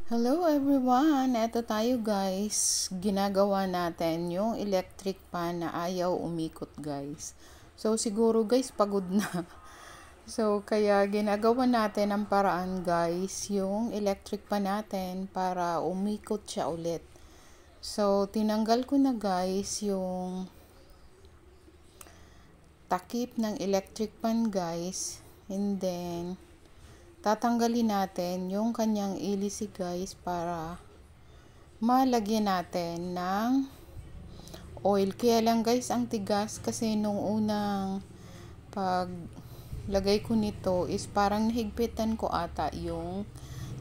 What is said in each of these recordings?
Hello everyone! Eto tayo guys. Ginagawa natin yung electric pan na ayaw umikot guys. So siguro guys pagod na. So kaya ginagawa natin ang paraan guys yung electric pan natin para umikot siya ulit. So tinanggal ko na guys yung takip ng electric pan guys. And then tatanggalin natin yung kanyang ilisi guys para malagyan natin ng oil. Kaya lang guys ang tigas kasi nung unang paglagay ko nito is parang nahigpitan ko ata yung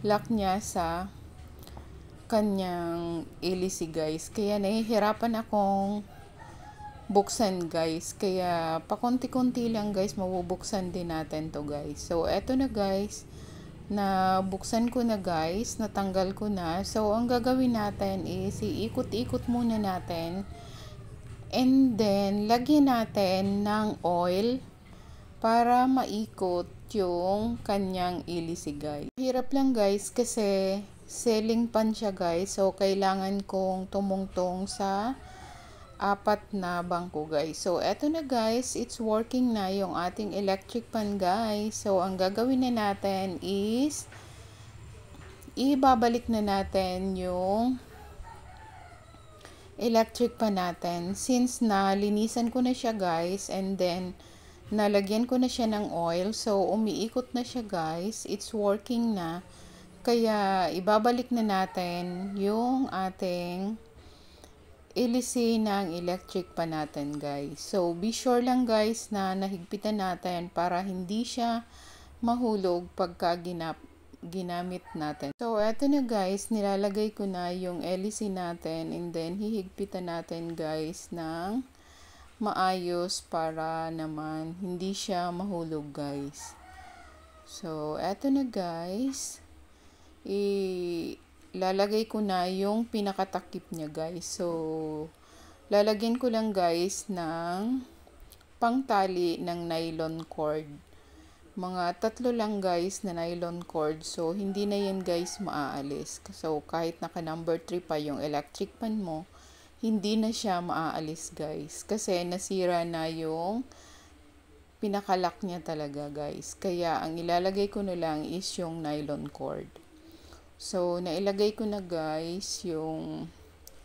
lock niya sa kanyang ilisi guys. Kaya nahihirapan akong buksan guys. Kaya pakunti-kunti lang guys mabubuksan din natin to guys. So eto na guys. Na buksan ko na guys, natanggal ko na. So ang gagawin natin is iikot-ikot muna natin and then lagyan natin ng oil para maikot yung kanyang ilisi guys. Hirap lang guys kasi ceiling pan siya guys, so kailangan kong tumungtong sa apat na bangko guys. So eto na guys, it's working na yung ating electric pan guys. So ang gagawin na natin is ibabalik na natin yung electric pan natin since nalinisan ko na siya guys and then nalagyan ko na siya ng oil. So umiikot na siya guys, it's working na. Kaya ibabalik na natin yung ating ilisi ng electric pan natin guys. So be sure lang guys na nahigpitan natin para hindi siya mahulog pagka ginamit natin. So eto na guys, nilalagay ko na yung ilisi natin and then hihigpitan natin guys ng maayos para naman hindi siya mahulog guys. So eto na guys, lalagay ko na yung pinakatakip niya guys. So lalagyan ko lang guys ng pangtali ng nylon cord. Mga 3 lang guys na nylon cord. So hindi na yan guys maaalis. So kahit naka number 3 pa yung electric pan mo, hindi na siya maaalis guys. Kasi nasira na yung pinakalock niya talaga guys. Kaya ang ilalagay ko na lang is yung nylon cord. So, nailagay ko na guys yung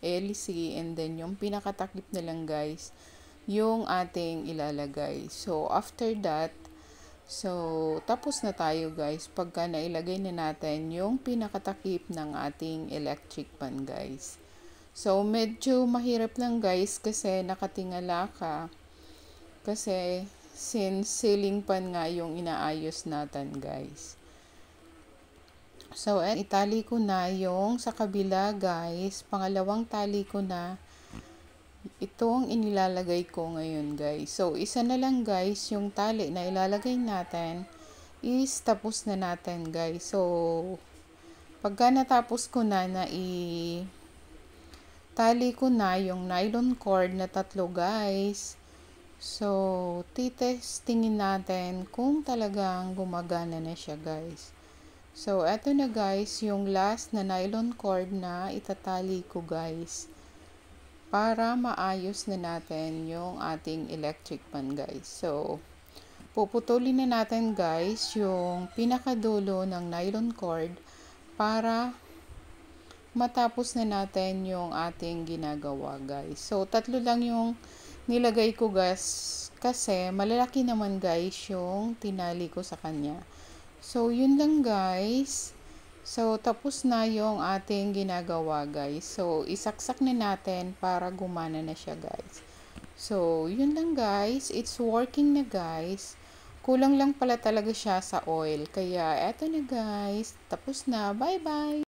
LC and then yung pinakatakip na lang guys yung ating ilalagay. So, after that, so, tapos na tayo guys pagka nailagay na natin yung pinakatakip ng ating electric pan guys. So, medyo mahirap lang guys kasi nakatingala ka. Kasi, since ceiling pan nga yung inaayos natin guys. So, itali ko na yung sa kabila guys. Pangalawang tali ko na. Itong inilalagay ko ngayon guys. So, isa na lang guys yung tali na ilalagay natin is tapos na natin guys. So, pagka natapos ko na tali ko na yung nylon cord na 3 guys. So, titestingin natin kung talagang gumagana na siya guys. So, eto na guys, yung last na nylon cord na itatali ko guys. Para maayos na natin yung ating electric pan guys. So, puputulin na natin guys yung pinakadulo ng nylon cord para matapos na natin yung ating ginagawa guys. So, 3 lang yung nilagay ko guys kasi malalaki naman guys yung tinali ko sa kanya. So, yun lang guys. So, tapos na yung ating ginagawa guys. So, isaksak na natin para gumana na siya guys. So, yun lang guys. It's working na guys. Kulang lang pala talaga siya sa oil. Kaya, eto na guys. Tapos na. Bye-bye!